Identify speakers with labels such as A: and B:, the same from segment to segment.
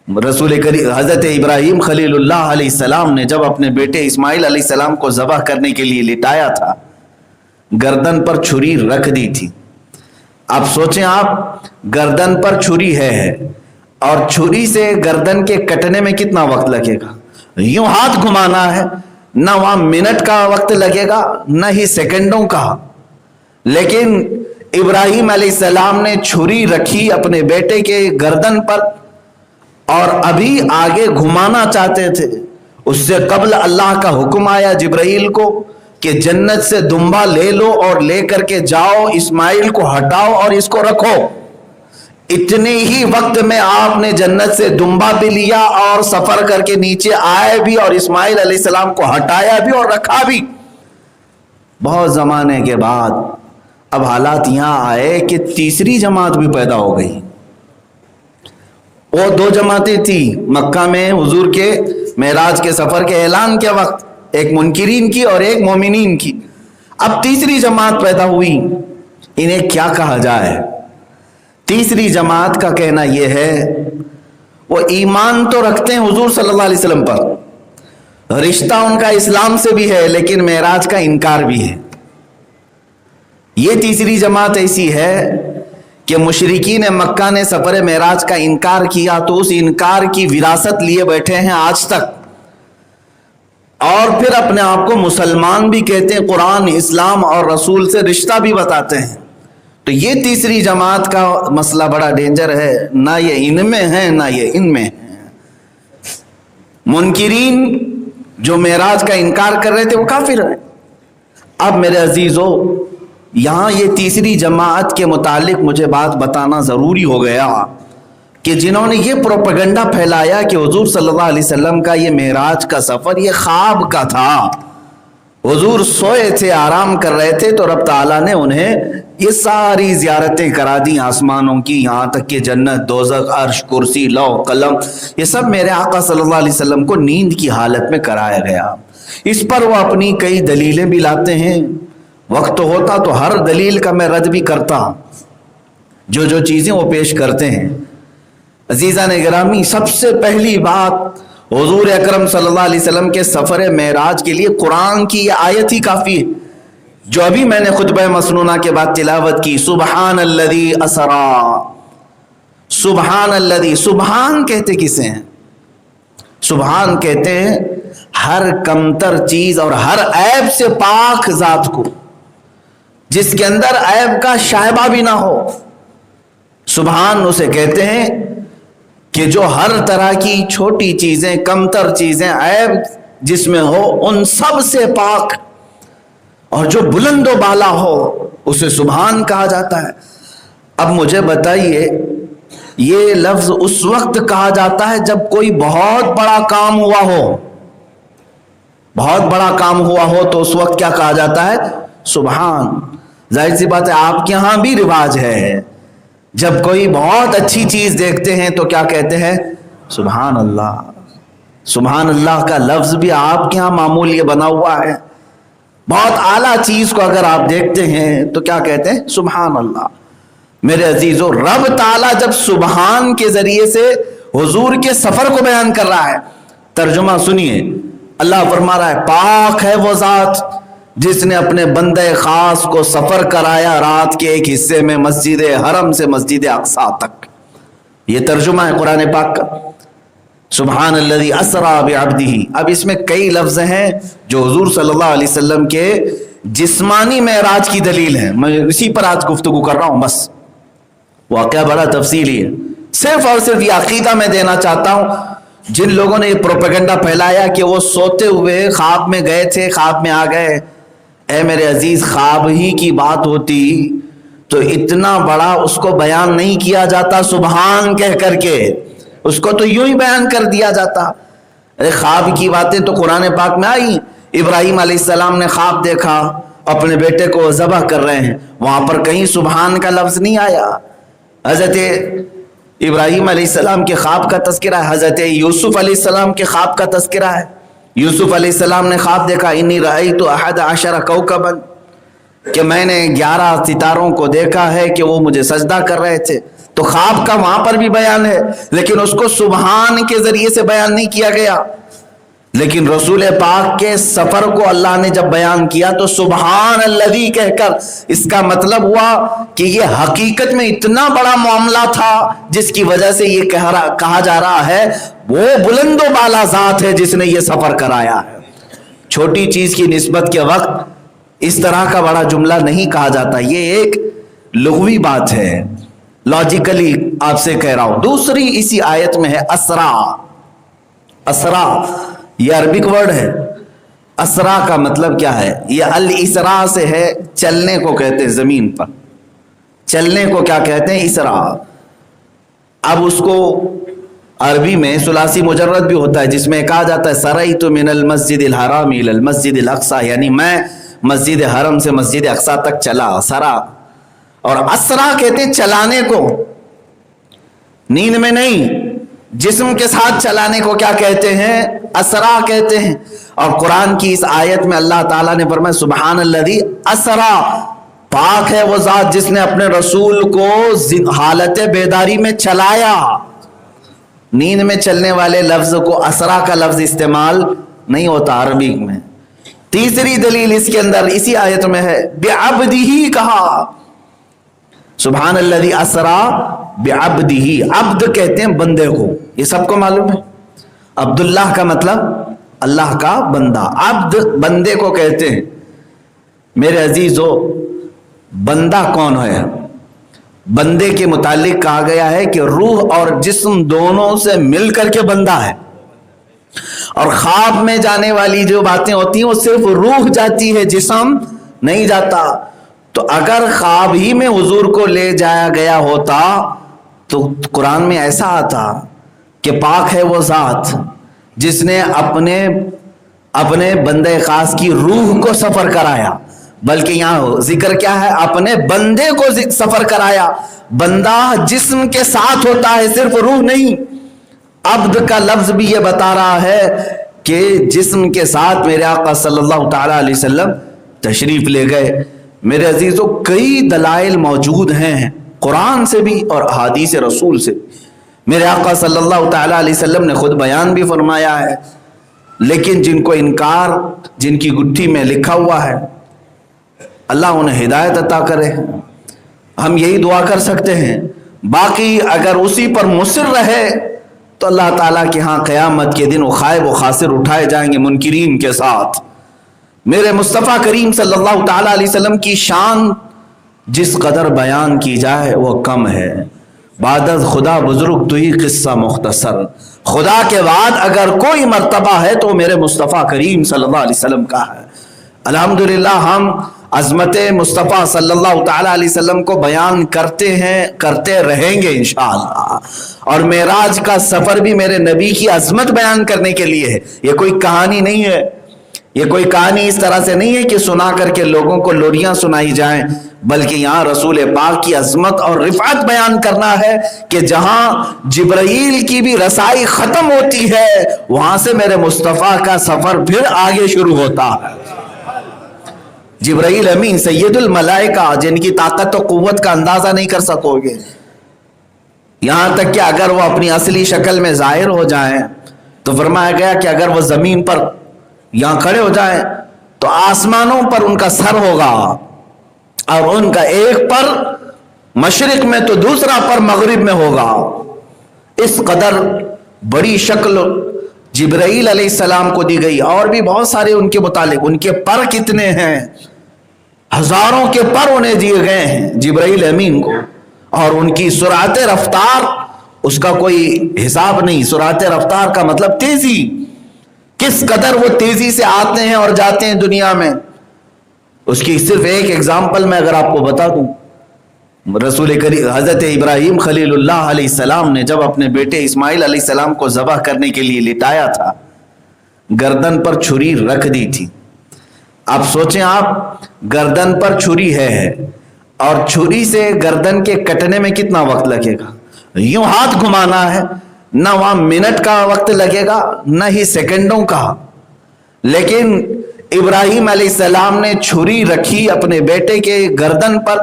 A: رسول کریم حضرت ابراہیم خلیل اللہ علیہ السلام نے جب اپنے بیٹے اسماعیل علیہ السلام کو ذبح کرنے کے لیے لٹایا تھا، گردن پر چھری رکھ دی تھی. اب سوچیں آپ، گردن پر چھری ہے اور چھری سے گردن کے کٹنے میں کتنا وقت لگے گا؟ یوں ہاتھ گھمانا ہے، نہ وہاں منٹ کا وقت لگے گا نہ ہی سیکنڈوں کا. لیکن ابراہیم علیہ السلام نے چھری رکھی اپنے بیٹے کے گردن پر اور ابھی آگے گھمانا چاہتے تھے. اس سے قبل اللہ کا حکم آیا جبرائیل کو کہ جنت سے دمبا لے لو اور لے کر کے جاؤ، اسماعیل کو ہٹاؤ اور اس کو رکھو. اتنے ہی وقت میں آپ نے جنت سے دمبا بھی لیا اور سفر کر کے نیچے آئے بھی اور اسماعیل علیہ السلام کو ہٹایا بھی اور رکھا بھی. بہت زمانے کے بعد اب حالات یہاں آئے کہ تیسری جماعت بھی پیدا ہو گئی. وہ دو جماعتیں تھی مکہ میں حضور کے معراج کے سفر کے اعلان کے وقت، ایک منکرین کی اور ایک مومنین کی. اب تیسری جماعت پیدا ہوئی. انہیں کیا کہا جائے؟ تیسری جماعت کا کہنا یہ ہے وہ ایمان تو رکھتے ہیں حضور صلی اللہ علیہ وسلم پر، رشتہ ان کا اسلام سے بھی ہے، لیکن معراج کا انکار بھی ہے. یہ تیسری جماعت ایسی ہے کہ مشرکین مکہ نے سفر معراج کا انکار کیا تو اس انکار کی وراثت لیے بیٹھے ہیں آج تک، اور پھر اپنے آپ کو مسلمان بھی کہتے ہیں، قرآن اسلام اور رسول سے رشتہ بھی بتاتے ہیں. تو یہ تیسری جماعت کا مسئلہ بڑا ڈینجر ہے، نہ یہ ان میں ہے نہ یہ ان میں ہے. منکرین جو معراج کا انکار کر رہے تھے وہ کافر ہیں. اب میرے عزیزو، یہاں یہ تیسری جماعت کے متعلق مجھے بات بتانا ضروری ہو گیا کہ جنہوں نے یہ پروپیگنڈا پھیلایا کہ حضور صلی اللہ علیہ وسلم کا یہ معراج کا سفر یہ خواب کا تھا، حضور سوئے تھے، آرام کر رہے تھے، تو رب تعالیٰ نے انہیں یہ ساری زیارتیں کرا دی آسمانوں کی، یہاں تک کہ جنت، دوزخ، عرش، کرسی، لوح، قلم، یہ سب میرے آقا صلی اللہ علیہ وسلم کو نیند کی حالت میں کرایا گیا. اس پر وہ اپنی کئی دلیلیں بھی لاتے ہیں. وقت ہوتا تو ہر دلیل کا میں رد بھی کرتا، جو چیزیں وہ پیش کرتے ہیں. عزیزان گرامی، سب سے پہلی بات، حضور اکرم صلی اللہ علیہ وسلم کے سفر معراج کے لیے قرآن کی یہ آیت ہی کافی ہے جو ابھی میں نے خطبہ مسنونہ کے بعد تلاوت کی. سبحان الذی اسرا، سبحان الذی، سبحان کہتے کسے ہیں؟ سبحان کہتے ہیں ہر کمتر چیز اور ہر عیب سے پاک ذات کو، جس کے اندر عیب کا شائبہ بھی نہ ہو. سبحان اسے کہتے ہیں کہ جو ہر طرح کی چھوٹی چیزیں، کمتر چیزیں، عیب جس میں ہو ان سب سے پاک، اور جو بلند و بالا ہو اسے سبحان کہا جاتا ہے. اب مجھے بتائیے، یہ لفظ اس وقت کہا جاتا ہے جب کوئی بہت بڑا کام ہوا ہو، بہت بڑا کام ہوا ہو تو اس وقت کیا کہا جاتا ہے؟ سبحان. ظاہر سی بات ہے آپ کے ہاں بھی رواج ہے، جب کوئی بہت اچھی چیز دیکھتے ہیں تو کیا کہتے ہیں؟ سبحان اللہ. سبحان اللہ کا لفظ بھی آپ کے ہاں معمول یہ بنا ہوا ہے. بہت اعلیٰ چیز کو اگر آپ دیکھتے ہیں تو کیا کہتے ہیں؟ سبحان اللہ. میرے عزیزو، رب تعالیٰ جب سبحان کے ذریعے سے حضور کے سفر کو بیان کر رہا ہے، ترجمہ سنیے، اللہ فرما رہا ہے پاک ہے وہ ذات جس نے اپنے بندے خاص کو سفر کرایا رات کے ایک حصے میں مسجد حرم سے مسجد اقصی تک. یہ ترجمہ ہے قرآن پاک کا. سبحان الذی اسرا بعبدہ. اب اس میں کئی لفظ ہیں جو حضور صلی اللہ علیہ وسلم کے جسمانی معراج کی دلیل ہے. میں اسی پر آج گفتگو کر رہا ہوں. بس واقعہ بڑا تفصیلی ہے. صرف اور صرف یہ عقیدہ میں دینا چاہتا ہوں جن لوگوں نے یہ پروپیگنڈا پھیلایا کہ وہ سوتے ہوئے خواب میں گئے تھے، خواب میں آ گئے. اے میرے عزیز، خواب ہی کی بات ہوتی تو اتنا بڑا اس کو بیان نہیں کیا جاتا سبحان کہہ کر کے، اس کو تو یوں ہی بیان کر دیا جاتا. خواب کی باتیں تو قرآن پاک میں آئی. ابراہیم علیہ السلام نے خواب دیکھا، اپنے بیٹے کو ذبح کر رہے ہیں، وہاں پر کہیں سبحان کا لفظ نہیں آیا. حضرت ابراہیم علیہ السلام کے خواب کا تذکرہ ہے، حضرت یوسف علیہ السلام کے خواب کا تذکرہ ہے. یوسف علیہ السلام نے خواب دیکھا، انی رأیت 11 کوکبا، کہ میں نے 11 ستاروں کو دیکھا ہے کہ وہ مجھے سجدہ کر رہے تھے. تو خواب کا وہاں پر بھی بیان ہے، لیکن اس کو سبحان کے ذریعے سے بیان نہیں کیا گیا۔ لیکن رسول پاک کے سفر کو اللہ نے جب بیان کیا تو سبحان الذی کہہ کر اس کا مطلب ہوا کہ یہ حقیقت میں اتنا بڑا معاملہ تھا جس کی وجہ سے یہ کہا جا رہا ہے وہ بلند و بالا ذات ہے جس نے یہ سفر کرایا ہے۔ چھوٹی چیز کی نسبت کے وقت اس طرح کا بڑا جملہ نہیں کہا جاتا، یہ ایک لغوی بات ہے، لاجیکلی آپ سے کہہ رہا ہوں۔ دوسری اسی آیت میں ہے اسرا۔ اسرا یہ عربک ورڈ ہے۔ اسرا کا مطلب کیا ہے؟ یہ الاسراء سے ہے، چلنے کو کہتے ہیں، زمین پر چلنے کو کیا کہتے ہیں؟ اسرا۔ اب اس کو عربی میں ثلاثی مجرد بھی ہوتا ہے جس میں کہا جاتا ہے سریت من المسجد الحرام الی المسجد الاقصی، یعنی میں مسجد حرم سے مسجد اقصی تک چلا، سرا۔ اور اسرا کہتے ہیں چلانے کو، نیند میں نہیں، جسم کے ساتھ چلانے کو کیا کہتے ہیں؟ اسرا کہتے ہیں۔ اور قرآن کی اس آیت میں اللہ تعالیٰ نے فرمایا سبحان الذی اسرا، پاک ہے وہ ذات جس نے اپنے رسول کو حالت بیداری میں چلایا۔ نیند میں چلنے والے لفظ کو اسرا کا لفظ استعمال نہیں ہوتا عربی میں۔ تیسری دلیل اس کے اندر اسی آیت میں ہے بعبدہ کہا، سبحان الذی اسرا بعبدہ، عبد کہتے ہیں بندے کو، یہ سب کو معلوم ہے۔ عبداللہ کا مطلب اللہ کا بندہ، عبد بندے کو کہتے ہیں۔ میرے عزیزو، بندہ کون ہے؟ بندے کے متعلق کہا گیا ہے کہ روح اور جسم دونوں سے مل کر کے بندہ ہے، اور خواب میں جانے والی جو باتیں ہوتی ہیں وہ صرف روح جاتی ہے، جسم نہیں جاتا۔ تو اگر خواب ہی میں حضور کو لے جایا گیا ہوتا تو قرآن میں ایسا آتا کہ پاک ہے وہ ذات جس نے اپنے بندے خاص کی روح کو سفر کرایا، بلکہ یہاں ذکر کیا ہے؟ اپنے بندے کو سفر کرایا۔ بندہ جسم کے ساتھ ہوتا ہے، صرف روح نہیں۔ عبد کا لفظ بھی یہ بتا رہا ہے کہ جسم کے ساتھ میرے آقا صلی اللہ تعالی علیہ وسلم تشریف لے گئے۔ میرے عزیزوں، کئی دلائل موجود ہیں قرآن سے بھی اور احادیث رسول سے۔ میرے آقا صلی اللہ تعالی علیہ وسلم نے خود بیان بھی فرمایا ہے، لیکن جن کو انکار جن کی گٹھی میں لکھا ہوا ہے، اللہ انہیں ہدایت عطا کرے، ہم یہی دعا کر سکتے ہیں۔ باقی اگر اسی پر مصر رہے تو اللہ تعالیٰ کے ہاں قیامت کے دن وہ خائب و خاسر اٹھائے جائیں گے منکرین کے ساتھ۔ میرے مصطفیٰ کریم صلی اللہ تعالیٰ علیہ وسلم کی شان جس قدر بیان کی جائے وہ کم ہے۔ بعد از خدا بزرگ تو ہی قصہ مختصر، خدا کے بعد اگر کوئی مرتبہ ہے تو میرے مصطفیٰ کریم صلی اللہ علیہ وسلم کا ہے۔ الحمدللہ ہم عظمت مصطفیٰ صلی اللہ تعالیٰ علیہ وسلم کو بیان کرتے ہیں، کرتے رہیں گے انشاءاللہ۔ اور معراج کا سفر بھی میرے نبی کی عظمت بیان کرنے کے لیے ہے، یہ کوئی کہانی نہیں ہے، یہ کوئی کہانی اس طرح سے نہیں ہے کہ سنا کر کے لوگوں کو لوریاں سنائی جائیں، بلکہ یہاں رسول پاک کی عظمت اور رفعت بیان کرنا ہے کہ جہاں جبرائیل کی بھی رسائی ختم ہوتی ہے وہاں سے میرے مصطفیٰ کا سفر پھر آگے شروع ہوتا ہے۔ جبرائیل امین سید الملائکہ جن کی طاقت و قوت کا اندازہ نہیں کر سکو گے، یہاں تک کہ اگر وہ اپنی اصلی شکل میں ظاہر ہو جائیں تو فرمایا گیا کہ اگر وہ زمین پر یہاں کھڑے ہو جائیں تو آسمانوں پر ان کا سر ہوگا، اور ان کا ایک پر مشرق میں تو دوسرا پر مغرب میں ہوگا۔ اس قدر بڑی شکل جبرائیل علیہ السلام کو دی گئی۔ اور بھی بہت سارے ان کے متعلق، ان کے پر کتنے ہیں، ہزاروں کے پر انہیں دیے گئے ہیں جبرائیل امین کو، اور ان کی سرعت رفتار اس کا کوئی حساب نہیں۔ سرعت رفتار کا مطلب تیزی، کس قدر وہ تیزی سے آتے ہیں اور جاتے ہیں دنیا میں۔ اس کی صرف ایک ایگزامپل میں اگر آپ کو بتا دوں، رسول کریم حضرت ابراہیم خلیل اللہ علیہ السلام نے جب اپنے بیٹے اسماعیل علیہ السلام کو ذبح کرنے کے لیے لٹایا تھا، گردن پر چھری رکھ دی تھی۔ اب سوچیں آپ، گردن پر چھری ہے اور چھری سے گردن کے کٹنے میں کتنا وقت لگے گا؟ یوں ہاتھ گھمانا ہے، نہ وہاں منٹ کا وقت لگے گا نہ ہی سیکنڈوں کا۔ لیکن ابراہیم علیہ السلام نے چھری رکھی اپنے بیٹے کے گردن پر،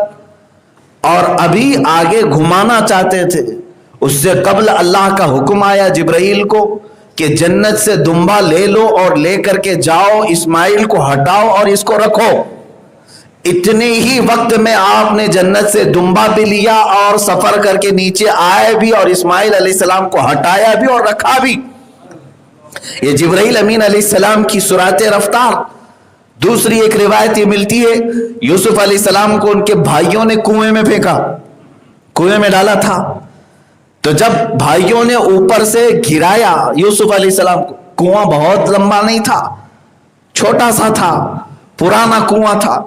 A: اور ابھی آگے گھمانا چاہتے تھے. اس سے قبل اللہ کا حکم آیا جبرائیل کو کہ جنت سے دمبا لے لو اور لے کر کے جاؤ، اسماعیل کو ہٹاؤ اور اس کو رکھو. اتنے ہی وقت میں آپ نے جنت سے دمبا بھی لیا اور سفر کر کے نیچے آئے بھی اور اسماعیل علیہ السلام کو ہٹایا بھی اور رکھا بھی. یہ جبرائیل امین علیہ السلام کی سرعت رفتار. دوسری ایک روایت یہ ملتی ہے یوسف علیہ السلام کو ان کے بھائیوں نے کنویں میں پھینکا، کنویں میں ڈالا تھا. تو جب بھائیوں نے اوپر سے گرایا یوسف علیہ السلام کو، کنواں بہت لمبا نہیں تھا، چھوٹا سا تھا، پرانا کنواں تھا.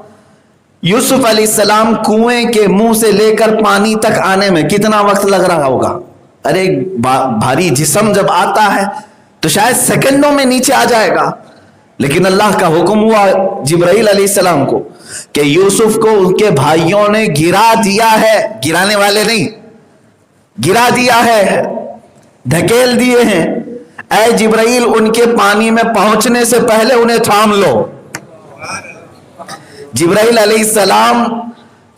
A: یوسف علیہ السلام کنویں کے منہ سے لے کر پانی تک آنے میں کتنا وقت لگ رہا ہوگا؟ ارے بھاری جسم جب آتا ہے تو شاید سیکنڈوں میں نیچے آ جائے گا، لیکن اللہ کا حکم ہوا جبرائیل علیہ السلام کو کہ یوسف کو ان کے بھائیوں نے گرا دیا ہے. گرانے والے نہیں، گرا دیا ہے، دھکیل دیے ہیں. اے جبرائیل ان کے پانی میں پہنچنے سے پہلے انہیں تھام لو. جبرائیل علیہ السلام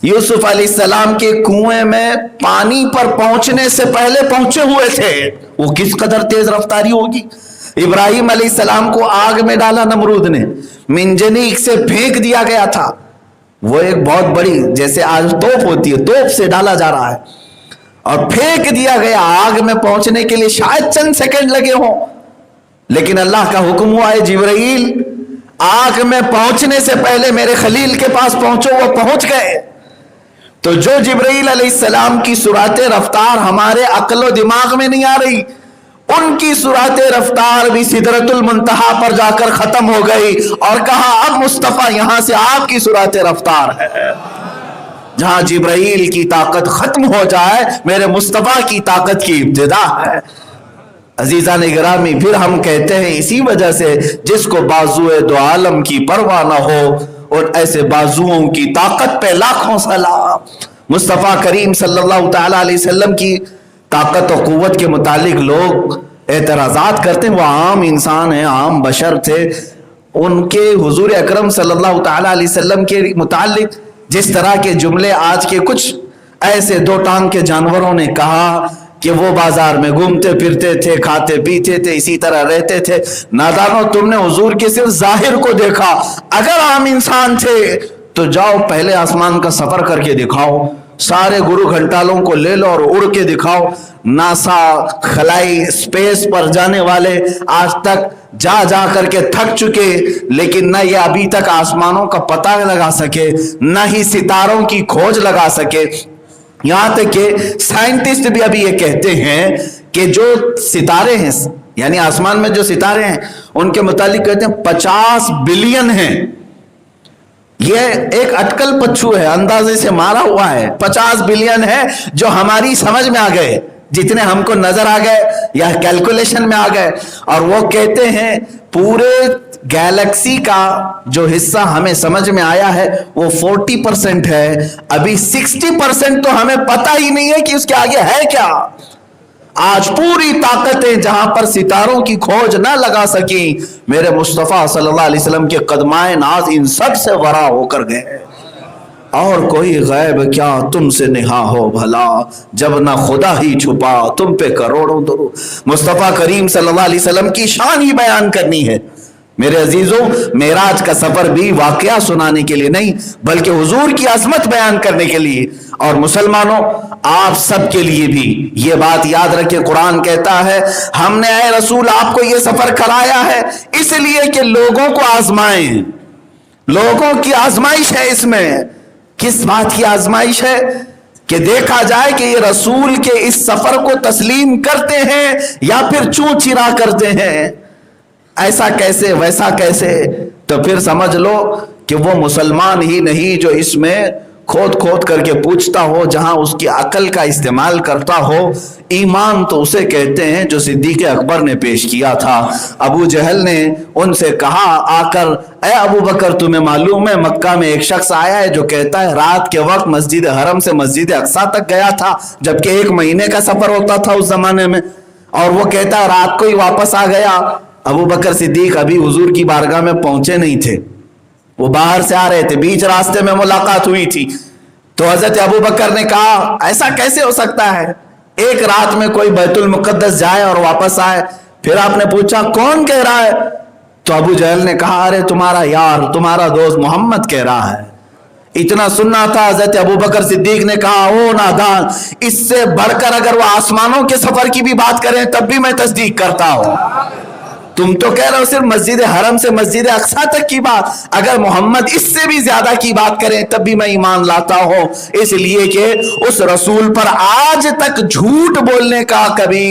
A: یوسف علیہ السلام کے کنویں میں پانی پر پہنچنے سے پہلے پہنچے ہوئے تھے. وہ کس قدر تیز رفتاری ہوگی. ابراہیم علیہ السلام کو آگ میں ڈالا نمرود نے، منجنیق سے پھینک دیا گیا تھا. وہ ایک بہت بڑی جیسے آج توپ ہوتی ہے، توپ سے ڈالا جا رہا ہے اور پھینک دیا گیا. آگ میں پہنچنے کے لیے شاید چند سیکنڈ لگے ہوں، لیکن اللہ کا حکم ہوا ہے جبرائیل آگ میں پہنچنے سے پہلے میرے خلیل کے پاس پہنچو. وہ پہنچ گئے. تو جو جبرائیل علیہ السلام کی سرعت رفتار ہمارے عقل و دماغ میں نہیں آ رہی، ان کی سرعت رفتار بھی سدرۃ المنتہا پر جا کر ختم ہو گئی اور کہا اب مصطفیٰ یہاں سے آپ کی سرعت رفتار ہے. جہاں جبرائیل کی طاقت ختم ہو جائے میرے مصطفیٰ کی طاقت کی ابتدا ہے. عزیزان گرامی، پھر ہم کہتے ہیں اسی وجہ سے جس کو بازوئے دو عالم کی پرواہ نہ ہو اور ایسے بازوؤں کی طاقت پہ لاکھوں سلام. مصطفیٰ کریم صلی اللہ تعالی علیہ وسلم کی طاقت و قوت کے متعلق لوگ اعتراضات کرتے ہیں. وہ عام انسان ہیں، عام بشر تھے. ان کے حضور اکرم صلی اللہ تعالی علیہ وسلم کے متعلق جس طرح کے جملے آج کے کچھ ایسے دو ٹانگ کے جانوروں نے کہا کہ وہ بازار میں گھومتے پھرتے تھے، کھاتے پیتے تھے، اسی طرح رہتے تھے. نادانو، تم نے حضور کے صرف ظاہر کو دیکھا. اگر عام انسان تھے تو جاؤ پہلے آسمان کا سفر کر کے دکھاؤ، سارے گرو گھنٹالوں کو لے لو اور اڑ کے دکھاؤ. ناسا، خلائی، اسپیس پر جانے والے آج تک جا جا کر کے تھک چکے، لیکن نہ یہ ابھی تک آسمانوں کا پتہ لگا سکے، نہ ہی ستاروں کی کھوج لگا سکے. یہاں تک کہ سائنٹسٹ بھی ابھی یہ کہتے ہیں کہ جو ستارے ہیں، یعنی آسمان میں جو ستارے ہیں، ان کے متعلق کہتے ہیں 50 بلین ہیں. یہ ایک اٹکل پچھو ہے، اندازے سے مارا ہوا ہے. 50 بلین ہے جو ہماری سمجھ میں آ گئے، جتنے ہم کو نظر آ گئے یا کیلکولیشن میں آ گئے. اور وہ کہتے ہیں پورے گیلیکسی کا جو حصہ ہمیں سمجھ میں آیا ہے وہ 40% ہے. ابھی 60% تو ہمیں پتہ ہی نہیں ہے کہ اس کے آگے ہے کیا. آج پوری طاقتیں جہاں پر ستاروں کی کھوج نہ لگا سکیں، میرے مصطفیٰ صلی اللہ علیہ وسلم کے قدمائے ناز ان سب سے ورا ہو کر گئے. اور کوئی غیب کیا تم سے نہا ہو بھلا، جب نہ خدا ہی چھپا تم پہ کروڑوں درود. مصطفیٰ کریم صلی اللہ علیہ وسلم کی شان ہی بیان کرنی ہے. میرے عزیزوں، معراج کا سفر بھی واقعہ سنانے کے لیے نہیں بلکہ حضور کی عظمت بیان کرنے کے لیے. اور مسلمانوں، آپ سب کے لیے بھی یہ بات یاد رکھیں، قرآن کہتا ہے ہم نے اے رسول آپ کو یہ سفر کرایا ہے اس لیے کہ لوگوں کو آزمائیں. لوگوں کی آزمائش ہے اس میں. کس بات کی آزمائش ہے؟ کہ دیکھا جائے کہ یہ رسول کے اس سفر کو تسلیم کرتے ہیں یا پھر چوں چرا کرتے ہیں. ایسا کیسے، ویسا کیسے؟ تو پھر سمجھ لو کہ وہ مسلمان ہی نہیں جو اس میں کھود کھود کر کے پوچھتا ہو، جہاں اس کی عقل کا استعمال کرتا ہو. ایمان تو اسے کہتے ہیں جو صدیق اکبر نے پیش کیا تھا. ابو جہل نے ان سے کہا آ کر، اے ابو بکر تمہیں معلوم ہے مکہ میں ایک شخص آیا ہے جو کہتا ہے رات کے وقت مسجد حرم سے مسجد اقصیٰ تک گیا تھا، جبکہ 1 مہینے کا سفر ہوتا تھا اس زمانے میں، اور وہ کہتا ہے رات کو ہی واپس آ گیا. ابو بکر صدیق ابھی حضور کی بارگاہ میں پہنچے نہیں تھے، وہ باہر سے آ رہے تھے، بیچ راستے میں ملاقات ہوئی تھی. تو حضرت ابو بکر نے کہا ایسا کیسے ہو سکتا ہے، ایک رات میں کوئی بیت المقدس جائے اور واپس آئے؟ پھر آپ نے پوچھا کون کہہ رہا ہے؟ تو ابو جہل نے کہا ارے تمہارا یار، تمہارا دوست محمد کہہ رہا ہے۔ اتنا سننا تھا، حضرت ابو بکر صدیق نے کہا او نادان، اس سے بڑھ کر اگر وہ آسمانوں کے سفر کی بھی بات کریں تب بھی میں تصدیق کرتا ہوں۔ تم تو کہہ رہے ہو صرف مسجد حرم سے مسجد اقصی تک کی بات، اگر محمد اس سے بھی زیادہ کی بات کریں تب بھی میں ایمان لاتا ہوں، اس لیے کہ اس رسول پر آج تک جھوٹ بولنے کا کبھی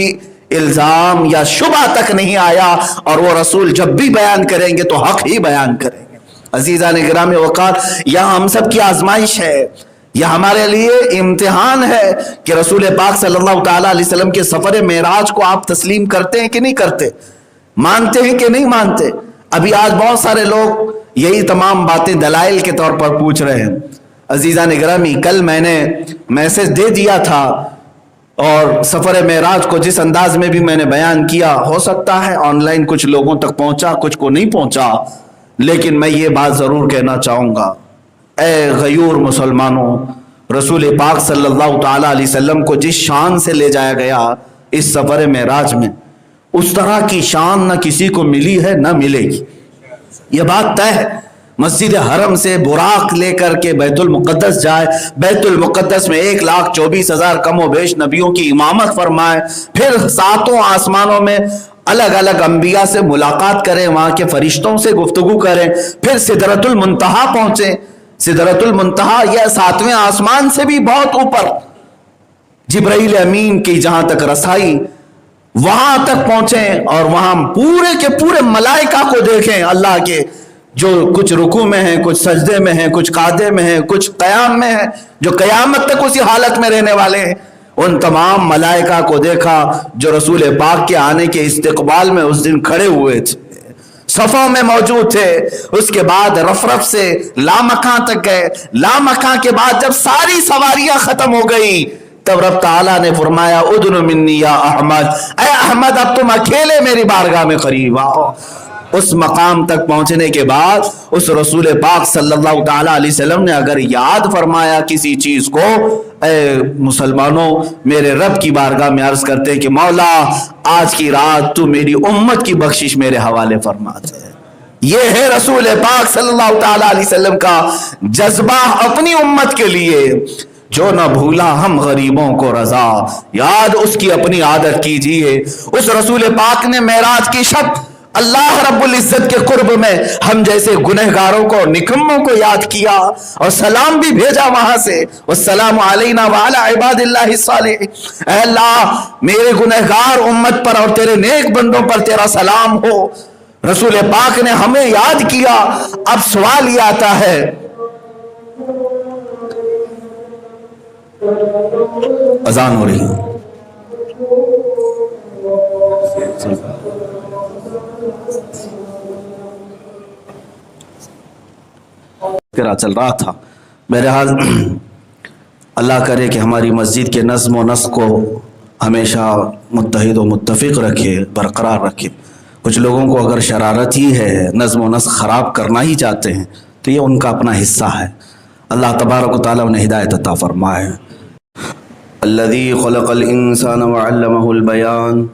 A: الزام یا شبہ تک نہیں آیا، اور وہ رسول جب بھی بیان کریں گے تو حق ہی بیان کریں گے۔ عزیزان گرامی وقار، یہ ہم سب کی آزمائش ہے، یہ ہمارے لیے امتحان ہے کہ رسول پاک صلی اللہ تعالیٰ علیہ وسلم کے سفر معراج کو آپ تسلیم کرتے ہیں کہ نہیں کرتے، مانتے ہیں کہ نہیں مانتے؟ ابھی آج بہت سارے لوگ یہی تمام باتیں دلائل کے طور پر پوچھ رہے ہیں۔ عزیزان گرامی، کل میں نے میسج دے دیا تھا، اور سفر معراج کو جس انداز میں بھی میں نے بیان کیا، ہو سکتا ہے آن لائن کچھ لوگوں تک پہنچا، کچھ کو نہیں پہنچا، لیکن میں یہ بات ضرور کہنا چاہوں گا، اے غیور مسلمانوں، رسول پاک صلی اللہ تعالیٰ علیہ وسلم کو جس شان سے لے جایا گیا اس سفر معراج میں، اس طرح کی شان نہ کسی کو ملی ہے نہ ملے گی، یہ بات طے ہے۔ مسجد حرم سے براق لے کر کے بیت المقدس جائے، بیت المقدس میں 1,24,000 کم و بیش نبیوں کی امامت فرمائے، پھر ساتوں آسمانوں میں الگ الگ انبیاء سے ملاقات کریں، وہاں کے فرشتوں سے گفتگو کریں، پھر سدرۃ المنتہا پہنچیں۔ سدرۃ المنتہا یہ 7ویں آسمان سے بھی بہت اوپر، جبرائیل امین کی جہاں تک رسائی، وہاں تک پہنچیں، اور وہاں پورے کے پورے ملائکہ کو دیکھیں، اللہ کے، جو کچھ رکوع میں ہیں، کچھ سجدے میں ہیں، کچھ قعدے میں ہیں، کچھ قیام میں ہیں، جو قیامت تک اسی حالت میں رہنے والے ہیں، ان تمام ملائکہ کو دیکھا جو رسول پاک کے آنے کے استقبال میں اس دن کھڑے ہوئے تھے، صفوں میں موجود تھے۔ اس کے بعد رفرف سے لامکاں تک گئے، لامکاں کے بعد جب ساری سواریاں ختم ہو گئی تب رب تعالیٰ نے فرمایا ادن منی یا احمد، اے احمد اب تم اکیلے میری بارگاہ میں قریب آؤ۔ اس مقام تک پہنچنے کے بعد اس رسول پاک صلی اللہ تعالیٰ علیہ وسلم نے اگر یاد فرمایا کسی چیز کو، اے مسلمانوں میرے رب کی بارگاہ میں عرض کرتے کہ مولا آج کی رات تو میری امت کی بخشش میرے حوالے فرما دے۔ یہ ہے رسول پاک صلی اللہ تعالیٰ علیہ وسلم کا جذبہ اپنی امت کے لیے، جو نہ بھولا ہم غریبوں کو رضا، یاد اس کی اپنی عادت کیجئے۔ اس رسول پاک نے معراج کی شب اللہ رب العزت کے قرب میں ہم جیسے گنہگاروں کو، نکموں کو یاد کیا، اور سلام بھی بھیجا وہاں سے، والسلام علینا وعلی عباد اللہ الصالحین۔ اے اللہ میرے گنہگار امت پر اور تیرے نیک بندوں پر تیرا سلام ہو۔ رسول پاک نے ہمیں یاد کیا۔ اب سوال یہ آتا ہے، اذان ہو رہی ہے، چل رہا تھا۔ بہرحال اللہ کرے کہ ہماری مسجد کے نظم و نسق کو ہمیشہ متحد و متفق رکھے، برقرار رکھے۔ کچھ لوگوں کو اگر شرارت ہی ہے، نظم و نسق خراب کرنا ہی چاہتے ہیں، تو یہ ان کا اپنا حصہ ہے۔ اللہ تبارک و تعالیٰ انہیں ہدایت عطا فرمائے۔ الذی خلق الانسان وعلمہ البیان،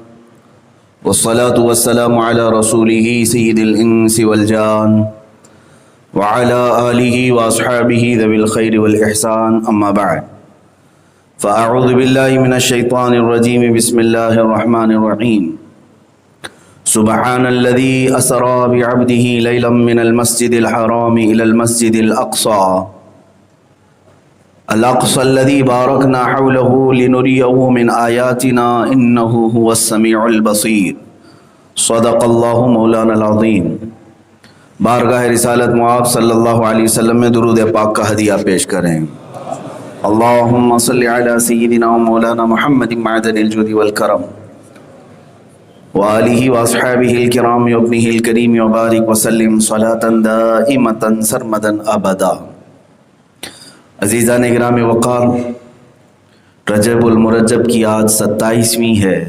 A: والصلاة والسلام علی رسولہ سید الانس والجان، وعلى آله وأصحابه ذوي الخير والإحسان، أما بعد، فأعوذ بالله من الشيطان الرجيم، بسم الله الرحمن الرحيم، سبحان الذي أسرى بعبده ليلا من المسجد الحرام إلى المسجد الأقصى الذي باركنا حوله لنريه من آياتنا إنه هو السميع البصير، صدق الله مولانا العظيم۔ بارگاہ رسالت معاب صلی اللہ علیہ وسلم میں درود پاک کا ہدیہ پیش کریں۔ اللہم صلی علی سیدنا و مولانا محمد معدن الجود والکرم، وآلہ واصحابہ الکرام وابنہ الکریم، وبارک وسلم صلاة دائمتا سرمدا ابدا۔ عزیزان گرامی وقار، رجب المرجب کی آج 27ویں ہے،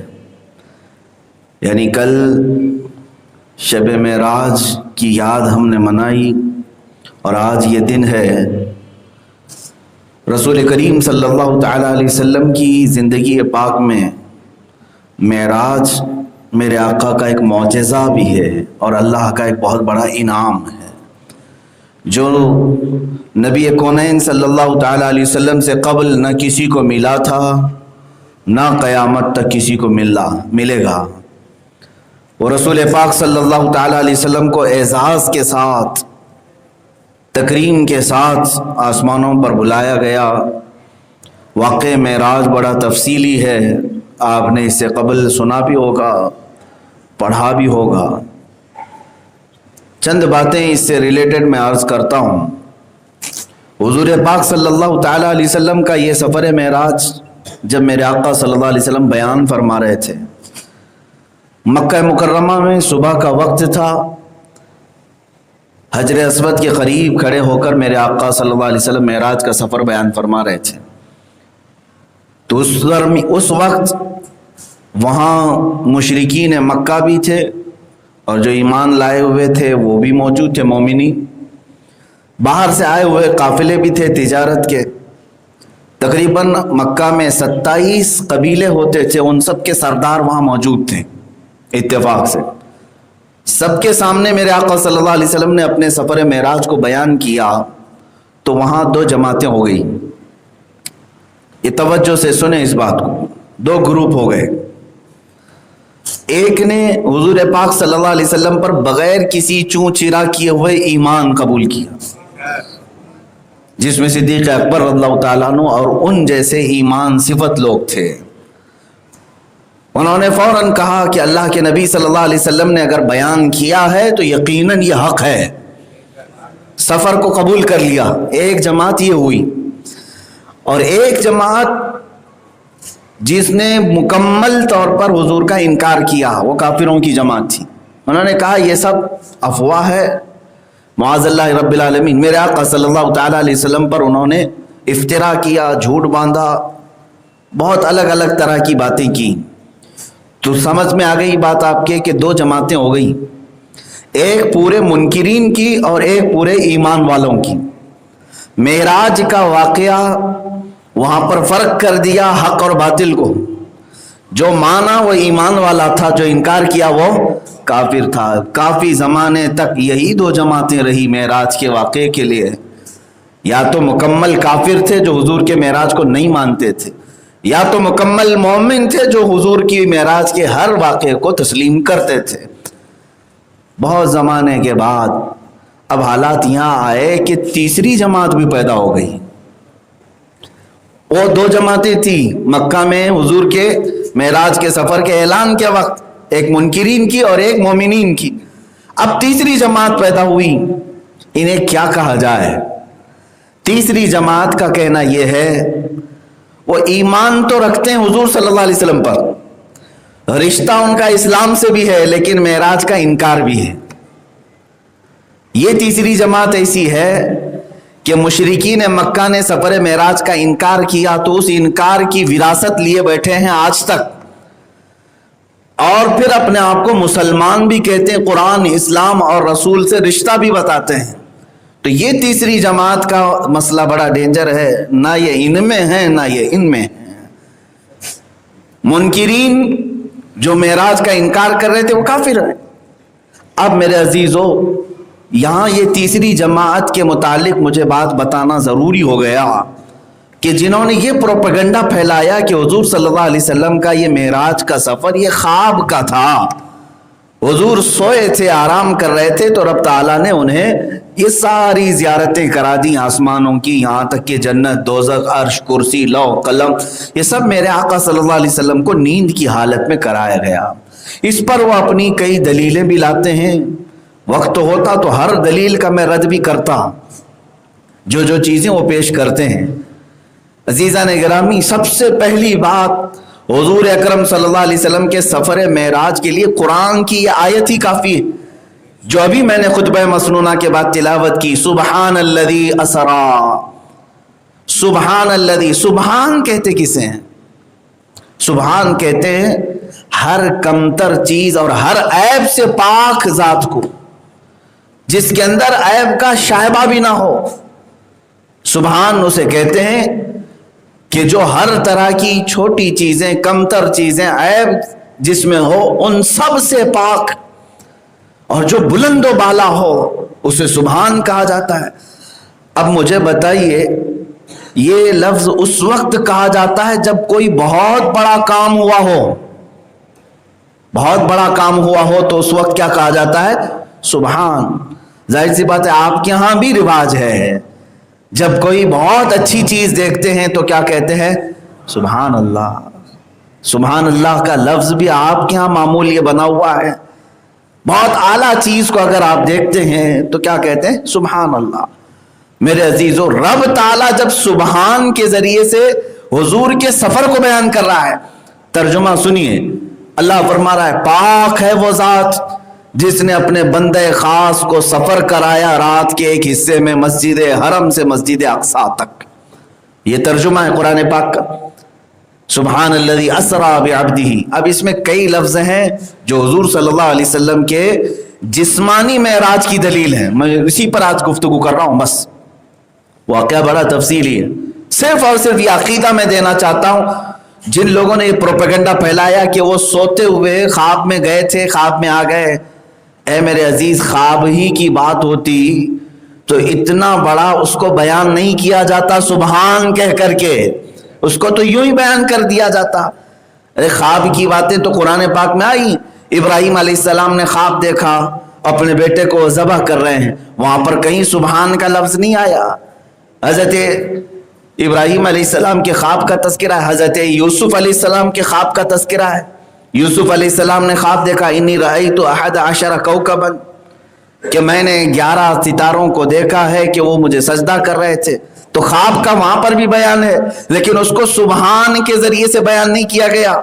A: یعنی کل شب معراج کی یاد ہم نے منائی، اور آج یہ دن ہے رسول کریم صلی اللہ تعالیٰ علیہ وسلم کی زندگی پاک میں معراج میرے آقا کا ایک معجزہ بھی ہے اور اللہ کا ایک بہت بڑا انعام ہے جو نبی کونین صلی اللہ تعالیٰ علیہ وسلم سے قبل نہ کسی کو ملا تھا نہ قیامت تک کسی کو ملے گا۔ وہ رسول پاک صلی اللہ تعالیٰ علیہ وسلم کو اعزاز کے ساتھ تکریم کے ساتھ آسمانوں پر بلایا گیا۔ واقع معراج بڑا تفصیلی ہے، آپ نے اس سے قبل سنا بھی ہوگا، پڑھا بھی ہوگا۔ چند باتیں اس سے ریلیٹڈ میں عرض کرتا ہوں۔ حضور پاک صلی اللہ تعالیٰ علیہ وسلم کا یہ سفر معراج جب میرے آقا صلی اللہ علیہ وسلم بیان فرما رہے تھے، مکہ مکرمہ میں صبح کا وقت تھا، حجر اسود کے قریب کھڑے ہو کر میرے آقا صلی اللہ علیہ وسلم معراج کا سفر بیان فرما رہے تھے۔ تو اس وقت وہاں مشرکین مکہ بھی تھے اور جو ایمان لائے ہوئے تھے وہ بھی موجود تھے، مومنی باہر سے آئے ہوئے قافلے بھی تھے تجارت کے۔ تقریباً مکہ میں 27 قبیلے ہوتے تھے، ان سب کے سردار وہاں موجود تھے۔ اتفاق سے سب کے سامنے میرے آقا صلی اللہ علیہ وسلم نے اپنے سفر معراج کو بیان کیا تو وہاں 2 جماعتیں ہو گئی۔ یہ توجہ سے سنیں اس بات کو، 2 گروپ ہو گئے۔ ایک نے حضور پاک صلی اللہ علیہ وسلم پر بغیر کسی چوں چرا کیے ہوئے ایمان قبول کیا، جس میں صدیق اکبر رضی اللہ تعالیٰ عنہ اور ان جیسے ایمان صفت لوگ تھے۔ انہوں نے فوراً کہا کہ اللہ کے نبی صلی اللہ علیہ وسلم نے اگر بیان کیا ہے تو یقیناً یہ حق ہے، سفر کو قبول کر لیا۔ ایک جماعت یہ ہوئی، اور ایک جماعت جس نے مکمل طور پر حضور کا انکار کیا وہ کافروں کی جماعت تھی۔ انہوں نے کہا یہ سب افواہ ہے، معاذ اللہ رب العالمین۔ میرے آقا صلی اللہ تعالیٰ علیہ وسلم پر انہوں نے افترا کیا، جھوٹ باندھا، بہت الگ الگ طرح کی باتیں کی۔ تو سمجھ میں آ گئی بات آپ کے کہ 2 جماعتیں ہو گئی، ایک پورے منکرین کی اور ایک پورے ایمان والوں کی۔ معراج کا واقعہ وہاں پر فرق کر دیا حق اور باطل کو۔ جو مانا وہ ایمان والا تھا، جو انکار کیا وہ کافر تھا۔ کافی زمانے تک یہی 2 جماعتیں رہی معراج کے واقعے کے لیے۔ یا تو مکمل کافر تھے جو حضور کے معراج کو نہیں مانتے تھے، یا تو مکمل مومن تھے جو حضور کی معراج کے ہر واقعے کو تسلیم کرتے تھے۔ بہت زمانے کے بعد اب حالات یہاں آئے کہ تیسری جماعت بھی پیدا ہو گئی۔ وہ 2 جماعتیں تھیں مکہ میں حضور کے معراج کے سفر کے اعلان کے وقت، ایک منکرین کی اور ایک مومنین کی۔ اب تیسری جماعت پیدا ہوئی، انہیں کیا کہا جائے؟ تیسری جماعت کا کہنا یہ ہے وہ ایمان تو رکھتے ہیں حضور صلی اللہ علیہ وسلم پر، رشتہ ان کا اسلام سے بھی ہے، لیکن معراج کا انکار بھی ہے۔ یہ تیسری جماعت ایسی ہے کہ مشرکین مکہ نے سفر معراج کا انکار کیا تو اس انکار کی وراثت لیے بیٹھے ہیں آج تک، اور پھر اپنے آپ کو مسلمان بھی کہتے ہیں، قرآن، اسلام اور رسول سے رشتہ بھی بتاتے ہیں۔ تو یہ تیسری جماعت کا مسئلہ بڑا ڈینجر ہے، نہ یہ ان میں ہے نہ یہ ان میں ہے۔ منکرین جو معراج کا انکار کر رہے تھے وہ کافر ہیں۔ اب میرے عزیزو، یہاں یہ تیسری جماعت کے متعلق مجھے بات بتانا ضروری ہو گیا کہ جنہوں نے یہ پروپیگنڈا پھیلایا کہ حضور صلی اللہ علیہ وسلم کا یہ معراج کا سفر یہ خواب کا تھا، حضور سوئے تھے، آرام کر رہے تھے، تو رب تعالیٰ نے انہیں یہ ساری زیارتیں کرا دی آسمانوں کی، یہاں تک کہ جنت، دوزخ، عرش، کرسی، لوح، قلم، یہ سب میرے آقا صلی اللہ علیہ وسلم کو نیند کی حالت میں کرایا گیا۔ اس پر وہ اپنی کئی دلیلیں بھی لاتے ہیں، وقت ہوتا تو ہر دلیل کا میں رد بھی کرتا، جو چیزیں وہ پیش کرتے ہیں۔ عزیزان گرامی، سب سے پہلی بات، حضور اکرم صلی اللہ علیہ وسلم کے سفر معراج کے لیے قرآن کی یہ آیت ہی کافی ہے جو ابھی میں نے خطبہ مسنونہ کے بعد تلاوت کی۔ سبحان الذی اسرا، سبحان الذی، سبحان کہتے کسے ہیں؟ سبحان کہتے ہیں ہر کمتر چیز اور ہر عیب سے پاک ذات کو، جس کے اندر عیب کا شائبہ بھی نہ ہو۔ سبحان اسے کہتے ہیں کہ جو ہر طرح کی چھوٹی چیزیں، کمتر چیزیں، عیب جس میں ہو ان سب سے پاک، اور جو بلند و بالا ہو اسے سبحان کہا جاتا ہے۔ اب مجھے بتائیے، یہ لفظ اس وقت کہا جاتا ہے جب کوئی بہت بڑا کام ہوا ہو، بہت بڑا کام ہوا ہو تو اس وقت کیا کہا جاتا ہے؟ سبحان۔ ظاہر سی بات ہے آپ کے ہاں بھی رواج ہے، جب کوئی بہت اچھی چیز دیکھتے ہیں تو کیا کہتے ہیں؟ سبحان اللہ۔ سبحان اللہ کا لفظ بھی آپ کے ہاں معمول یہ بنا ہوا ہے، بہت اعلیٰ چیز کو اگر آپ دیکھتے ہیں تو کیا کہتے ہیں؟ سبحان اللہ۔ میرے عزیزو، رب تعالیٰ جب سبحان کے ذریعے سے حضور کے سفر کو بیان کر رہا ہے، ترجمہ سنیے، اللہ فرما رہا ہے پاک ہے وہ ذات جس نے اپنے بندے خاص کو سفر کرایا رات کے ایک حصے میں مسجد حرم سے مسجد اقصی تک۔ یہ ترجمہ ہے قرآن پاک کا، سبحان الذی اسریٰ بعبدہ۔ اب اس میں کئی لفظ ہیں جو حضور صلی اللہ علیہ وسلم کے جسمانی معراج کی دلیل ہیں، میں اسی پر آج گفتگو کر رہا ہوں۔ بس واقعہ بڑا تفصیلی ہے، صرف اور صرف یہ عقیدہ میں دینا چاہتا ہوں۔ جن لوگوں نے یہ پروپیگنڈا پھیلایا کہ وہ سوتے ہوئے خواب میں گئے تھے، خواب میں آ گئے، اے میرے عزیز، خواب ہی کی بات ہوتی تو اتنا بڑا اس کو بیان نہیں کیا جاتا سبحان کہہ کر کے، اس کو تو یوں ہی بیان کر دیا جاتا۔ ارے خواب کی باتیں تو قرآن پاک میں آئی، ابراہیم علیہ السلام نے خواب دیکھا اپنے بیٹے کو ذبح کر رہے ہیں، وہاں پر کہیں سبحان کا لفظ نہیں آیا۔ حضرت ابراہیم علیہ السلام کے خواب کا تذکرہ ہے، حضرت یوسف علیہ السلام کے خواب کا تذکرہ ہے۔ یوسف علیہ السلام نے خواب دیکھا، انی رأیت 11 کوکبا، کہ میں نے 11 ستاروں کو دیکھا ہے کہ وہ مجھے سجدہ کر رہے تھے۔ تو خواب کا وہاں پر بھی بیان ہے، لیکن اس کو سبحان کے ذریعے سے بیان نہیں کیا گیا۔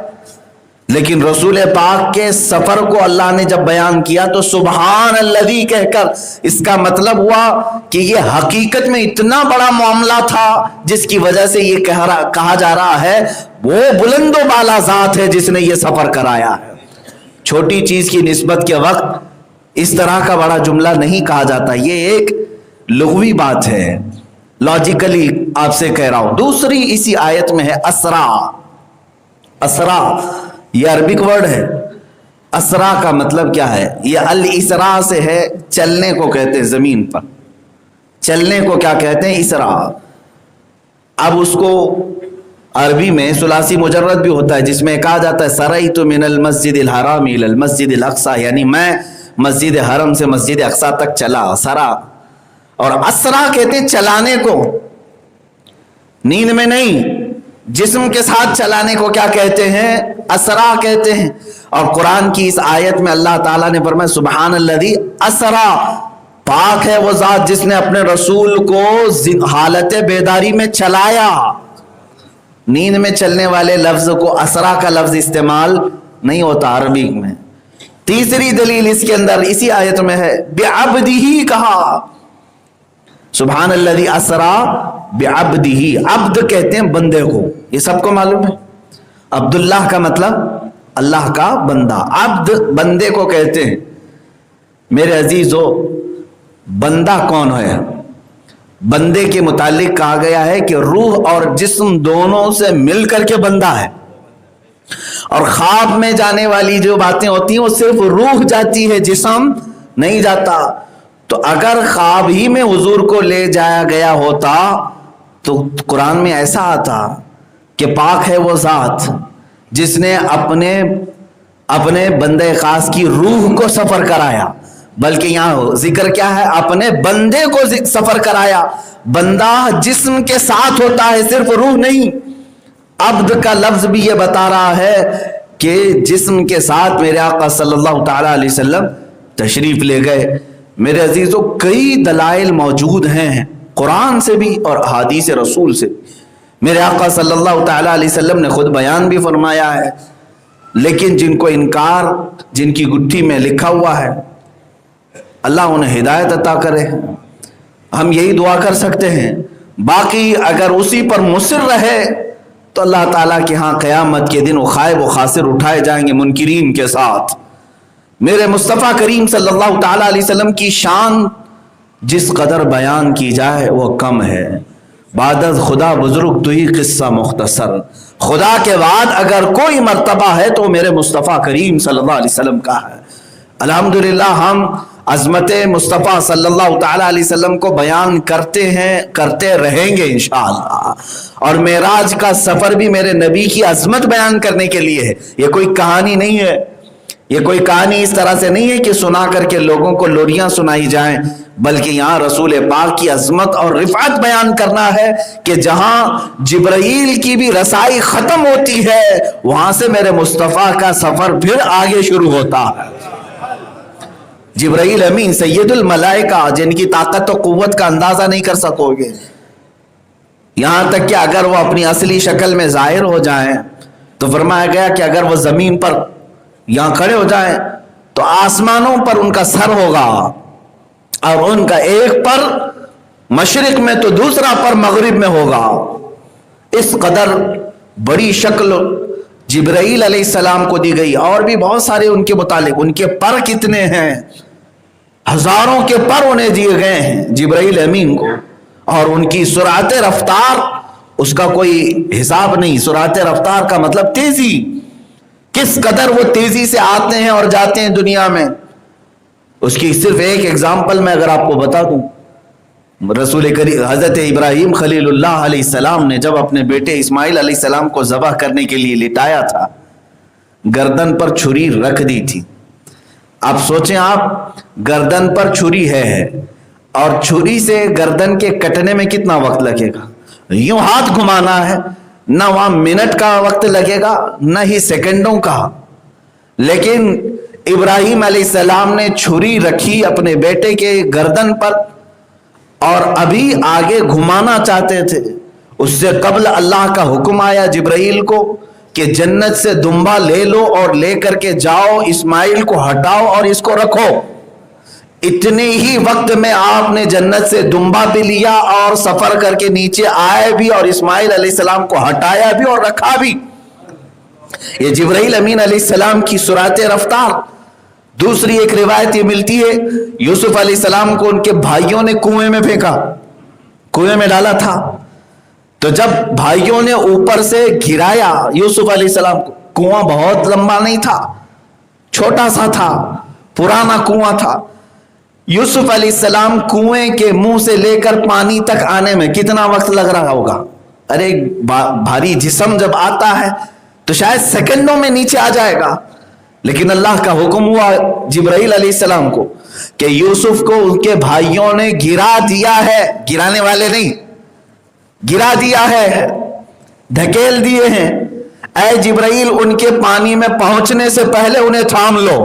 A: لیکن رسول پاک کے سفر کو اللہ نے جب بیان کیا تو سبحان الذی کہہ کر، اس کا مطلب ہوا کہ یہ حقیقت میں اتنا بڑا معاملہ تھا جس کی وجہ سے یہ کہا جا رہا ہے وہ بلند و بالا ذات ہے جس نے یہ سفر کرایا ہے۔ چھوٹی چیز کی نسبت کے وقت اس طرح کا بڑا جملہ نہیں کہا جاتا، یہ ایک لغوی بات ہے، لاجیکلی آپ سے کہہ رہا ہوں۔ دوسری اسی آیت میں ہے اسرا۔ اسرا یہ عربک ورڈ ہے۔ اسرا کا مطلب کیا ہے؟ یہ الاسراء سے ہے، چلنے کو کہتے ہیں، زمین پر چلنے کو کیا کہتے ہیں؟ اسرا۔ اب اس کو عربی میں ثلاثی مجرد بھی ہوتا ہے، جس میں کہا جاتا ہے سریت من المسجد الحرام الی المسجد الاقصی، یعنی میں مسجد حرم سے مسجد اقصی تک چلا، سرا۔ اور اسرا کہتے ہیں چلانے کو، نیند میں نہیں، جسم کے ساتھ چلانے کو کیا کہتے ہیں؟ اسرا کہتے ہیں۔ اور قرآن کی اس آیت میں اللہ تعالیٰ نے فرمایا سبحان الذی اسرا، پاک ہے وہ ذات جس نے اپنے رسول کو حالت بیداری میں چلایا۔ نیند میں چلنے والے لفظ کو اسرا کا لفظ استعمال نہیں ہوتا عربی میں۔ تیسری دلیل اس کے اندر اسی آیت میں ہے، بعبدہ کہا، سبحان الذی اسرا بعبدہ، عبد کہتے ہیں بندے کو، یہ سب کو معلوم ہے۔ عبداللہ کا مطلب اللہ کا بندہ، عبد بندے کو کہتے ہیں۔ میرے عزیزو، بندہ کون ہے؟ بندے کے متعلق کہا گیا ہے کہ روح اور جسم دونوں سے مل کر کے بندہ ہے، اور خواب میں جانے والی جو باتیں ہوتی ہیں وہ صرف روح جاتی ہے، جسم نہیں جاتا۔ تو اگر خواب ہی میں حضور کو لے جایا گیا ہوتا تو قرآن میں ایسا آتا کہ پاک ہے وہ ذات جس نے اپنے بندے خاص کی روح کو سفر کرایا، بلکہ یہاں ذکر کیا ہے؟ اپنے بندے کو سفر کرایا۔ بندہ جسم کے ساتھ ہوتا ہے، صرف روح نہیں۔ عبد کا لفظ بھی یہ بتا رہا ہے کہ جسم کے ساتھ میرے آقا صلی اللہ تعالی علیہ وسلم تشریف لے گئے۔ میرے عزیزو، کئی دلائل موجود ہیں قرآن سے بھی اور احادیث رسول سے۔ میرے آقا صلی اللہ تعالی علیہ وسلم نے خود بیان بھی فرمایا ہے، لیکن جن کو انکار، جن کی گٹھی میں لکھا ہوا ہے، اللہ انہیں ہدایت عطا کرے، ہم یہی دعا کر سکتے ہیں۔ باقی اگر اسی پر مصر رہے تو اللہ تعالیٰ کے ہاں قیامت کے دن وہ خائب و خاسر اٹھائے جائیں گے منکرین کے ساتھ۔ میرے مصطفیٰ کریم صلی اللہ تعالیٰ علیہ وسلم کی شان جس قدر بیان کی جائے وہ کم ہے۔ بعد خدا بزرگ تو ہی قصہ مختصر. خدا کے بعد اگر کوئی مرتبہ ہے تو میرے مصطفیٰ کریم صلی اللہ علیہ وسلم کا ہے. الحمدللہ ہم عظمت مصطفیٰ صلی اللہ تعالیٰ علیہ وسلم کو بیان کرتے ہیں, کرتے رہیں گے انشاءاللہ. اور معراج کا سفر بھی میرے نبی کی عظمت بیان کرنے کے لیے ہے. یہ کوئی کہانی نہیں ہے, یہ کوئی کہانی اس طرح سے نہیں ہے کہ سنا کر کے لوگوں کو لوریاں سنائی جائیں, بلکہ یہاں رسول پاک کی عظمت اور رفعت بیان کرنا ہے کہ جہاں جبرائیل کی بھی رسائی ختم ہوتی ہے وہاں سے میرے مصطفیٰ کا سفر پھر آگے شروع ہوتا ہے. جبرائیل امین سید الملائکہ جن کی طاقت و قوت کا اندازہ نہیں کر سکو گے, یہاں تک کہ اگر وہ اپنی اصلی شکل میں ظاہر ہو جائیں تو فرمایا گیا کہ اگر وہ زمین پر یہاں کھڑے ہو جائیں تو آسمانوں پر ان کا سر ہوگا, اور ان کا ایک پر مشرق میں تو دوسرا پر مغرب میں ہوگا. اس قدر بڑی شکل جبرائیل علیہ السلام کو دی گئی. اور بھی بہت سارے ان کے متعلق, ان کے پر کتنے ہیں, ہزاروں کے پر انہیں دیے گئے ہیں جبرائیل امین کو, اور ان کی سرعت رفتار اس کا کوئی حساب نہیں. سرعت رفتار کا مطلب تیزی, کس قدر وہ تیزی سے آتے ہیں اور جاتے ہیں دنیا میں. اس کی صرف ایک ایگزامپل میں اگر آپ کو بتا دوں, رسول کریم حضرت ابراہیم خلیل اللہ علیہ السلام نے جب اپنے بیٹے اسماعیل علیہ السلام کو ذبح کرنے کے لیے لٹایا تھا, گردن پر چھری رکھ دی تھی. اب سوچیں آپ, گردن پر چھری ہے اور چھری سے گردن کے کٹنے میں کتنا وقت لگے گا. یوں ہاتھ گھمانا ہے, نہ وہاں منٹ کا وقت لگے گا نہ ہی سیکنڈوں کا. لیکن ابراہیم علیہ السلام نے چھری رکھی اپنے بیٹے کے گردن پر اور ابھی آگے گھمانا چاہتے تھے. اس سے قبل اللہ کا حکم آیا جبرائیل کو کہ جنت سے دمبا لے لو اور لے کر کے جاؤ, اسماعیل کو ہٹاؤ اور اس کو رکھو. اتنے ہی وقت میں آپ نے جنت سے دمبا بھی لیا اور سفر کر کے نیچے آئے بھی اور اسماعیل علیہ السلام کو ہٹایا بھی اور رکھا بھی. یہ جبرائیل امین علیہ السلام کی سرعت رفتار. دوسری ایک روایت یہ ملتی ہے, یوسف علیہ السلام کو ان کے بھائیوں نے کنویں میں پھینکا, کنویں میں ڈالا تھا. تو جب بھائیوں نے اوپر سے گرایا یوسف علیہ السلام کو, کنواں بہت لمبا نہیں تھا, چھوٹا سا تھا, پرانا کنواں تھا. یوسف علیہ السلام کنویں کے منہ سے لے کر پانی تک آنے میں کتنا وقت لگ رہا ہوگا. ارے بھاری جسم جب آتا ہے تو شاید سیکنڈوں میں نیچے آ جائے گا, لیکن اللہ کا حکم ہوا جبرائیل علیہ السلام کو کہ یوسف کو ان کے بھائیوں نے گرا دیا ہے. گرانے والے نہیں, گرا دیا ہے, دھکیل دیے ہیں. اے جبرائیل, ان کے پانی میں پہنچنے سے پہلے انہیں تھام لو.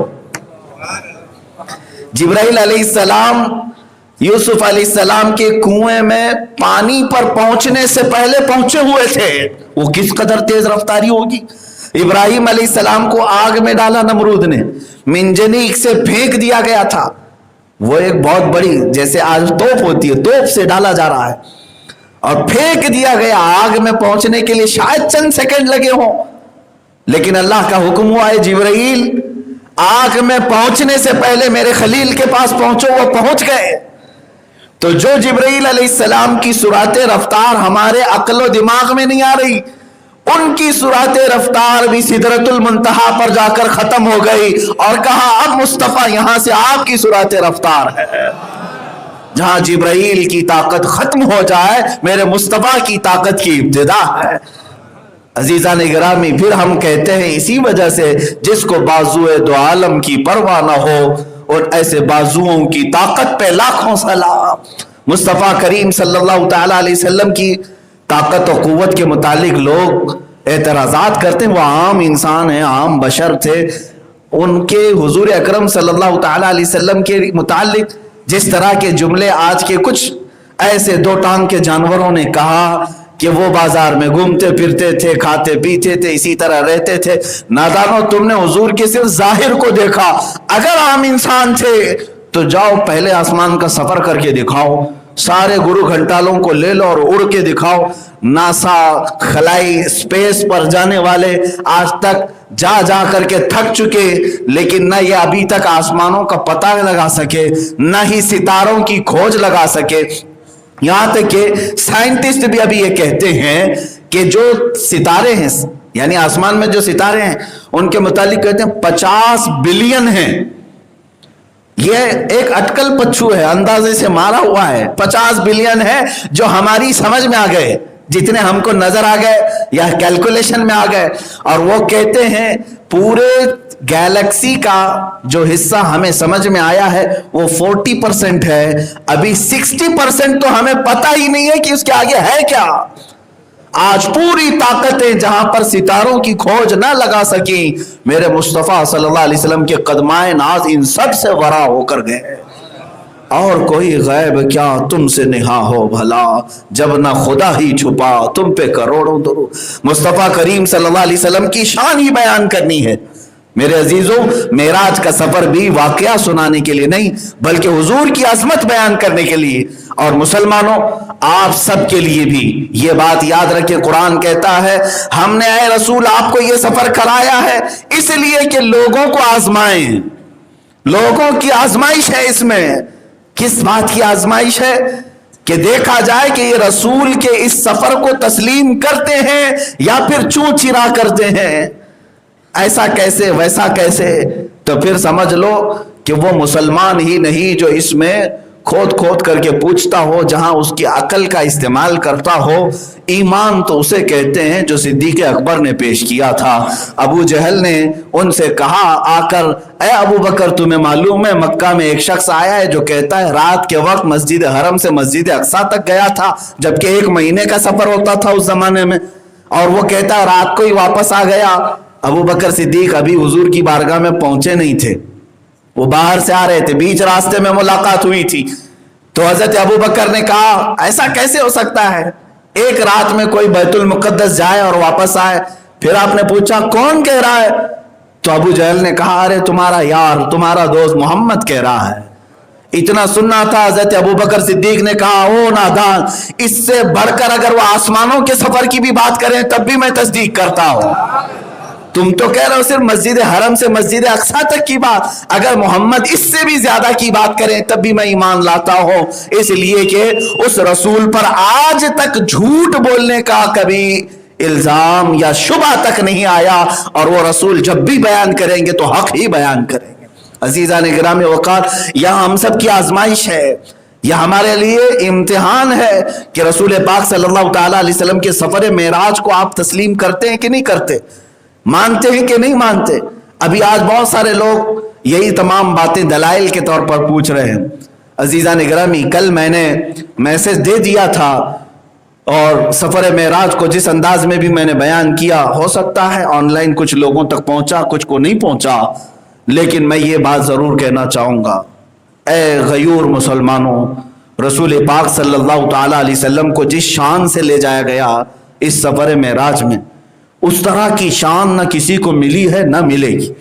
A: جبرائیل علیہ السلام یوسف علیہ السلام کے کنویں میں پانی پر پہنچنے سے پہلے پہنچے ہوئے تھے. وہ کس قدر تیز رفتاری ہوگی. ابراہیم علیہ السلام کو آگ میں ڈالا نمرود نے, منجنیق سے پھینک دیا گیا تھا. وہ ایک بہت بڑی, جیسے آج توپ ہوتی ہے, توپ سے ڈالا جا رہا ہے اور پھینک دیا گیا. آگ میں پہنچنے کے لیے شاید چند سیکنڈ لگے ہوں, لیکن اللہ کا حکم ہوا ہے جبرائیل آگ میں پہنچنے سے پہلے میرے خلیل کے پاس پہنچو. وہ پہنچ گئے. تو جو جبرائیل علیہ السلام کی سرعت رفتار ہمارے عقل و دماغ میں نہیں آ رہی, ان کی سرعت رفتار بھی سدرۃ المنتہا پر جا کر ختم ہو گئی اور کہا اب مصطفیٰ یہاں سے آپ کی سرعت رفتار ہے. جہاں جبرائیل کی طاقت ختم ہو جائے میرے مصطفیٰ کی طاقت کی ابتدا ہے. عزیزان گرامی, پھر ہم کہتے ہیں اسی وجہ سے جس کو بازوئے دو عالم کی پرواہ نہ ہو, اور ایسے بازوؤں کی طاقت پہ لاکھوں سلام. مصطفیٰ کریم صلی اللہ تعالی علیہ وسلم کی طاقت و قوت کے متعلق لوگ اعتراضات کرتے ہیں. وہ عام انسان ہیں, عام بشر تھے. ان کے حضور اکرم صلی اللہ تعالی علیہ وسلم کے متعلق جس طرح کے جملے آج کے کچھ ایسے دو ٹانگ کے جانوروں نے کہا کہ وہ بازار میں گھومتے پھرتے تھے, کھاتے پیتے تھے, اسی طرح رہتے تھے. نادانو, تم نے حضور کے صرف ظاہر کو دیکھا. اگر عام انسان تھے تو جاؤ پہلے آسمان کا سفر کر کے دکھاؤ, سارے گرو گھنٹالوں کو لے لو اور اڑ کے دکھاؤ. ناسا, خلائی, اسپیس پر جانے والے آج تک جا جا کر کے تھک چکے, لیکن نہ یہ ابھی تک آسمانوں کا پتہ لگا سکے, نہ ہی ستاروں کی کھوج لگا سکے. یہاں تک کہ سائنٹسٹ بھی ابھی یہ کہتے ہیں کہ جو ستارے ہیں یعنی آسمان میں جو ستارے ہیں ان کے متعلق کہتے ہیں 50 بلین ہیں. یہ ایک اٹکل پچھو ہے, اندازے سے مارا ہوا ہے. 50 بلین ہے جو ہماری سمجھ میں آ گئے, جتنے ہم کو نظر آ گئے یا کیلکولیشن میں آ گئے. اور وہ کہتے ہیں پورے گیلیکسی کا جو حصہ ہمیں سمجھ میں آیا ہے وہ 40% ہے. ابھی 60% تو ہمیں پتہ ہی نہیں ہے کہ اس کے آگے ہے کیا. آج پوری طاقتیں جہاں پر ستاروں کی کھوج نہ لگا سکیں, میرے مصطفیٰ صلی اللہ علیہ وسلم کے قدمائے ناز ان سب سے ورا ہو کر گئے. اور کوئی غیب کیا تم سے نہا ہو بھلا, جب نہ خدا ہی چھپا تم پہ کروڑوں درود. مصطفیٰ کریم صلی اللہ علیہ وسلم کی شان ہی بیان کرنی ہے. میرے عزیزوں, معراج کا سفر بھی واقعہ سنانے کے لیے نہیں بلکہ حضور کی عظمت بیان کرنے کے لیے. اور مسلمانوں, آپ سب کے لیے بھی یہ بات یاد رکھیں, قرآن کہتا ہے ہم نے اے رسول آپ کو یہ سفر کرایا ہے اس لیے کہ لوگوں کو آزمائیں. لوگوں کی آزمائش ہے اس میں. کس بات کی آزمائش ہے؟ کہ دیکھا جائے کہ یہ رسول کے اس سفر کو تسلیم کرتے ہیں یا پھر چوں چرا کرتے ہیں. ایسا کیسے ویسا کیسے؟ تو پھر سمجھ لو کہ وہ مسلمان ہی نہیں جو اس میں کھود کھود کر کے پوچھتا ہو, جہاں اس کی عقل کا استعمال کرتا ہو. ایمان تو اسے کہتے ہیں جو صدیق اکبر نے پیش کیا تھا. ابو جہل نے ان سے کہا آ کر, اے ابو بکر تمہیں معلوم ہے مکہ میں ایک شخص آیا ہے جو کہتا ہے رات کے وقت مسجد حرم سے مسجد اقصی تک گیا تھا, جبکہ 1 مہینے کا سفر ہوتا تھا اس زمانے میں, اور وہ کہتا ہے رات کو ہی واپس آ گیا. ابو بکر صدیق ابھی حضور کی بارگاہ میں پہنچے نہیں تھے, وہ باہر سے آ رہے تھے, بیچ راستے میں ملاقات ہوئی تھی. تو حضرت ابو بکر نے کہا ایسا کیسے ہو سکتا ہے ایک رات میں کوئی بیت المقدس جائے اور واپس آئے؟ پھر آپ نے پوچھا کون کہہ رہا ہے؟ تو ابو جہل نے کہا ارے تمہارا یار, تمہارا دوست محمد کہہ رہا ہے. اتنا سننا تھا. حضرت ابو بکر صدیق نے کہا او نادان, اس سے بڑھ کر اگر وہ آسمانوں کے سفر کی بھی بات کریں تب بھی میں تصدیق کرتا ہوں. تم تو کہہ رہے ہو صرف مسجد حرم سے مسجد اقصی تک کی بات, اگر محمد اس سے بھی زیادہ کی بات کریں تب بھی میں ایمان لاتا ہوں. اس لیے کہ اس رسول پر آج تک جھوٹ بولنے کا کبھی الزام یا شبہ تک نہیں آیا, اور وہ رسول جب بھی بیان کریں گے تو حق ہی بیان کریں گے. عزیزان گرامی وقار, یہاں ہم سب کی آزمائش ہے, یہ ہمارے لیے امتحان ہے کہ رسول پاک صلی اللہ تعالی علیہ وسلم کے سفر معراج کو آپ تسلیم کرتے ہیں کہ نہیں کرتے, مانتے ہیں کہ نہیں مانتے. ابھی آج بہت سارے لوگ یہی تمام باتیں دلائل کے طور پر پوچھ رہے ہیں. عزیزان گرامی, کل میں نے میسج دے دیا تھا اور سفر معراج کو جس انداز میں بھی میں نے بیان کیا, ہو سکتا ہے آن لائن کچھ لوگوں تک پہنچا, کچھ کو نہیں پہنچا, لیکن میں یہ بات ضرور کہنا چاہوں گا, اے غیور مسلمانوں, رسول پاک صلی اللہ تعالی علیہ وسلم کو جس شان سے لے جایا گیا اس سفر معراج میں, اس طرح کی شان نہ کسی کو ملی ہے نہ ملے گی.